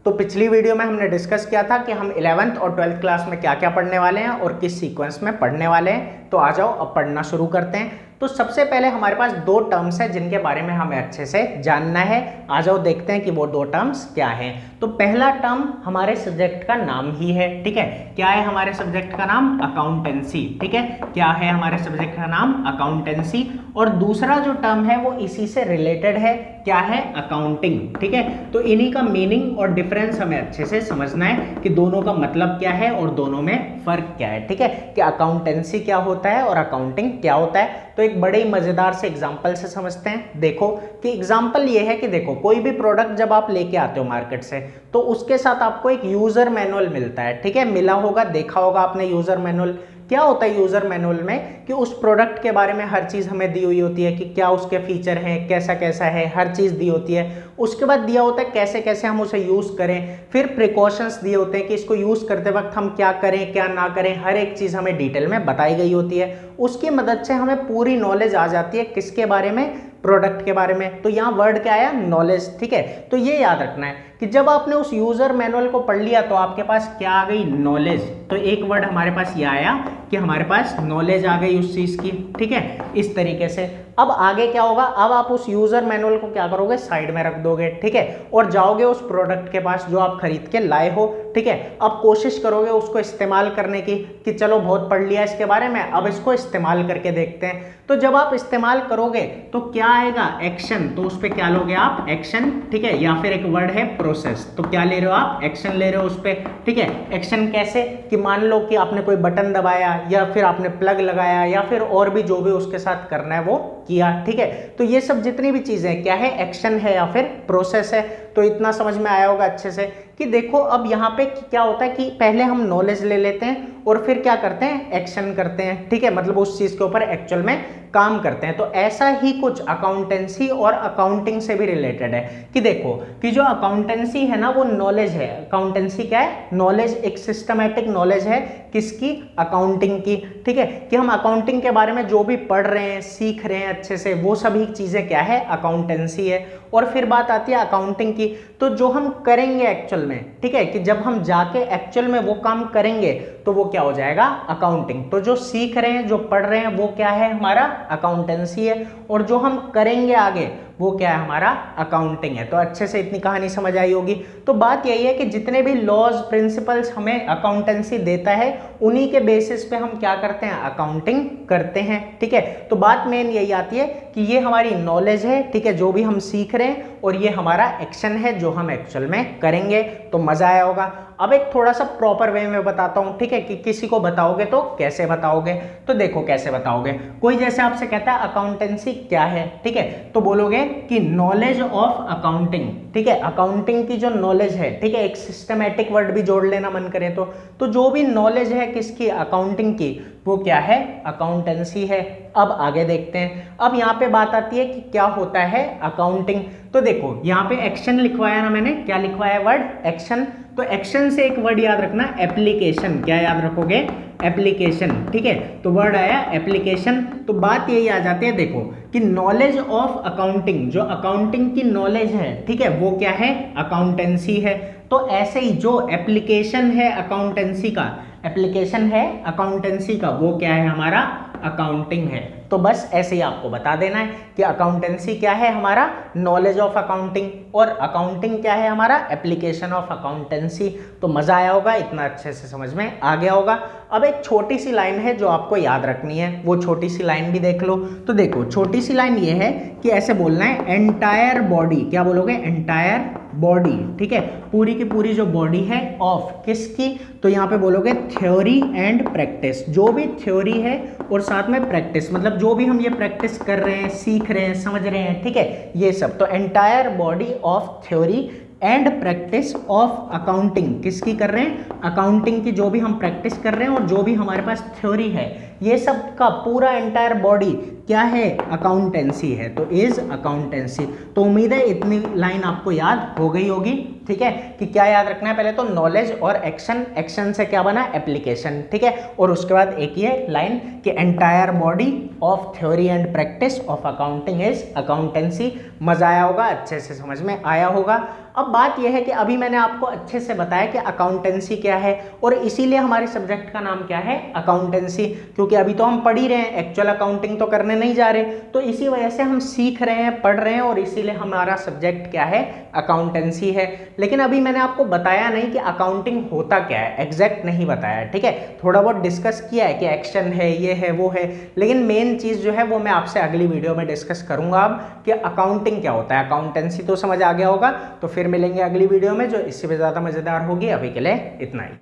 तो पिछली वीडियो में हमने डिस्कस किया था कि हम 11th और 12th क्लास में क्या क्या पढ़ने वाले हैं और किस सीक्वेंस में पढ़ने वाले हैं। तो आ जाओ अब पढ़ना शुरू करते हैं। तो सबसे पहले हमारे पास दो टर्म्स हैं जिनके बारे में हमें अच्छे से जानना है। आ जाओ देखते हैं कि वो दो टर्म्स क्या हैं। तो पहला टर्म हमारे सब्जेक्ट का नाम ही है, ठीक है। क्या है हमारे सब्जेक्ट का नाम? अकाउंटेंसी, ठीक है। क्या है हमारे सब्जेक्ट का नाम? अकाउंटेंसी। और दूसरा जो टर्म है वो इसी से रिलेटेड है, क्या है? अकाउंटिंग, ठीक है। तो इन्हीं का मीनिंग और डिफरेंस हमें अच्छे से समझना है कि दोनों का मतलब क्या है और दोनों में फर्क क्या है, ठीक है। कि अकाउंटेंसी क्या होता है और अकाउंटिंग क्या होता है। तो एक बड़े ही मजेदार से एग्जांपल से समझते हैं। देखो कि एग्जांपल ये है कि देखो कोई भी प्रोडक्ट जब आप लेके आते हो मार्केट से तो उसके साथ आपको एक यूजर मैनुअल मिलता है, ठीक है। मिला होगा, देखा होगा आपने यूजर मैनुअल। क्या होता है यूजर मैनुअल में? कि उस प्रोडक्ट के बारे में हर चीज हमें दी हुई होती है कि क्या उसके फीचर हैं, कैसा कैसा है, हर चीज दी होती है। उसके बाद दिया होता है कैसे कैसे हम उसे यूज करें, फिर प्रिकॉशंस दिए होते हैं कि इसको यूज करते वक्त हम क्या करें क्या ना करें, हर एक चीज हमें डिटेल में बताई गई होती है। उसकी मदद से हमें पूरी नॉलेज आ जाती है किसके बारे में? प्रोडक्ट के बारे में। तो यहाँ वर्ड क्या आया? नॉलेज, ठीक है। तो ये याद रखना है कि जब आपने उस यूजर मैनुअल को पढ़ लिया तो आपके पास क्या आ गई? नॉलेज। तो एक वर्ड हमारे पास ये आया कि हमारे पास नॉलेज आ गई उस चीज की, ठीक है। इस तरीके से अब आगे क्या होगा? अब आप उस यूजर मैनुअल को क्या करोगे? साइड में रख दोगे, ठीक है। और जाओगे उस प्रोडक्ट के पास जो आप खरीद के लाए हो, ठीक है। अब कोशिश करोगे उसको इस्तेमाल करने की कि चलो बहुत पढ़ लिया इसके बारे में, अब इसको इस्तेमाल करके देखते हैं। तो जब आप इस्तेमाल करोगे तो क्या आएगा? एक्शन। तो उस पर क्या लोगे आप? एक्शन, ठीक है। या फिर एक वर्ड है प्रोसेस। तो क्या ले रहे हो आप? एक्शन ले रहे हो उस पर, ठीक है। एक्शन कैसे? कि मान लो कि आपने कोई बटन दबाया या फिर आपने प्लग लगाया या फिर और भी जो भी उसके साथ करना है वो किया, ठीक है। तो ये सब जितनी भी चीजें क्या है? एक्शन है या फिर प्रोसेस है। तो इतना समझ में आया होगा अच्छे से कि देखो अब यहाँ पे क्या होता है कि पहले हम नॉलेज ले लेते हैं और फिर क्या करते हैं? एक्शन करते हैं, ठीक है। मतलब उस चीज के ऊपर एक्चुअल में काम करते हैं। तो ऐसा ही कुछ अकाउंटेंसी और अकाउंटिंग से भी रिलेटेड है कि देखो कि जो अकाउंटेंसी है ना वो नॉलेज है। अकाउंटेंसी क्या है? नॉलेज, एक सिस्टमैटिक नॉलेज है किसकी? अकाउंटिंग की, ठीक है। कि हम अकाउंटिंग के बारे में जो भी पढ़ रहे हैं, सीख रहे हैं अच्छे से, वो सभी चीजें क्या है? अकाउंटेंसी है। और फिर बात आती है अकाउंटिंग की। तो जो हम करेंगे एक्चुअल में, ठीक है, कि जब हम जाके एक्चुअल में वो काम करेंगे तो वो क्या हो जाएगा? अकाउंटिंग। तो जो सीख रहे हैं, जो पढ़ रहे हैं, वो क्या है? हमारा अकाउंटेंसी है। और जो हम करेंगे आगे वो क्या है? हमारा अकाउंटिंग है। तो अच्छे से इतनी कहानी समझ आई होगी। तो बात यही है कि जितने भी लॉज, प्रिंसिपल्स हमें अकाउंटेंसी देता है उन्हीं के बेसिस पे हम क्या करते हैं? अकाउंटिंग करते हैं, ठीक है। तो बात मेन यही आती है कि ये हमारी नॉलेज है, ठीक है, जो भी हम सीख रहे हैं, और ये हमारा एक्शन है जो हम एक्चुअल में करेंगे। तो मजा आया होगा। अब एक थोड़ा सा प्रॉपर वे में बताता हूं, ठीक है, कि किसी को बताओगे तो कैसे बताओगे। तो देखो कैसे बताओगे। कोई जैसे आपसे कहता है अकाउंटेंसी क्या है, ठीक है, तो बोलोगे कि नॉलेज ऑफ अकाउंटिंग, ठीक है। अकाउंटिंग की जो नॉलेज है, ठीक है, एक सिस्टमैटिक वर्ड भी जोड़ लेना मन करे तो जो भी नॉलेज है किसकी? अकाउंटिंग की, वो क्या है? अकाउंटेंसी है। अब आगे देखते हैं। अब यहाँ पे बात आती है कि क्या होता है अकाउंटिंग। तो देखो यहाँ पे एक्शन लिखवाया ना मैंने, क्या लिखवाया? Word action. तो एक्शन से एक वर्ड याद रखना, एप्लीकेशन। क्या याद रखोगे? एप्लीकेशन, ठीक है। तो वर्ड आया एप्लीकेशन। तो बात यही आ जाती है देखो कि नॉलेज ऑफ अकाउंटिंग, जो अकाउंटिंग की नॉलेज है, ठीक है, वो क्या है? अकाउंटेंसी है। तो ऐसे ही जो एप्लीकेशन है अकाउंटेंसी का, एप्लीकेशन है अकाउंटेंसी का, वो क्या है? हमारा अकाउंटिंग है। तो बस ऐसे ही आपको बता देना है कि अकाउंटेंसी क्या है? हमारा नॉलेज ऑफ अकाउंटिंग, और अकाउंटिंग क्या है? हमारा एप्लीकेशन ऑफ अकाउंटेंसी। तो मजा आया होगा, इतना अच्छे से समझ में आ गया होगा। अब एक छोटी सी लाइन है जो आपको याद रखनी है, वो छोटी सी लाइन भी देख लो। तो देखो छोटी सी लाइन ये है कि ऐसे बोलना है एंटायर बॉडी। क्या बोलोगे? एंटायर बॉडी, ठीक है, पूरी की पूरी जो बॉडी है ऑफ किसकी? तो यहाँ पे बोलोगे थ्योरी एंड प्रैक्टिस। जो भी थ्योरी है और साथ में प्रैक्टिस, मतलब जो भी हम ये प्रैक्टिस कर रहे हैं, सीख रहे हैं, समझ रहे हैं, ठीक है, ये सब। तो entire body of theory and practice of accounting, किसकी कर रहे हैं? अकाउंटिंग की जो भी हम प्रैक्टिस कर रहे हैं और जो भी हमारे पास थ्योरी है, ये सब का पूरा एंटायर बॉडी क्या है? अकाउंटेंसी है। तो इज अकाउंटेंसी। तो उम्मीद है इतनी लाइन आपको याद हो गई होगी। ठीक है, कि क्या याद रखना है, पहले तो नॉलेज और एक्शन, एक्शन से क्या बना, एप्लीकेशन, ठीक है, और उसके बाद एक ये लाइन कि entire body of theory and practice of accounting is accountancy. मजा आया होगा, अच्छे से समझ में आया होगा। अब बात यह है कि अभी मैंने आपको अच्छे से बताया कि अकाउंटेंसी क्या है, और इसीलिए हमारे सब्जेक्ट का नाम क्या है, अकाउंटेंसी, क्योंकि अभी तो हम पढ़ ही रहे हैं, एक्चुअल अकाउंटिंग तो करने नहीं जा रहे, तो इसी वजह से हम सीख रहे हैं, पढ़ रहे हैं, और इसीलिए हमारा सब्जेक्ट क्या है, अकाउंटेंसी है। लेकिन अभी मैंने आपको बताया नहीं कि अकाउंटिंग होता क्या है, एग्जैक्ट नहीं बताया, ठीक है, थोड़ा बहुत डिस्कस किया है कि एक्शन है, ये है, वो है, लेकिन मेन चीज़ जो है वो मैं आपसे अगली वीडियो में डिस्कस करूंगा अब कि अकाउंटिंग क्या होता है। अकाउंटेंसी तो समझ आ गया होगा, तो फिर मिलेंगे अगली वीडियो में जो इससे भी ज़्यादा मज़ेदार होगी। अभी के लिए इतना ही।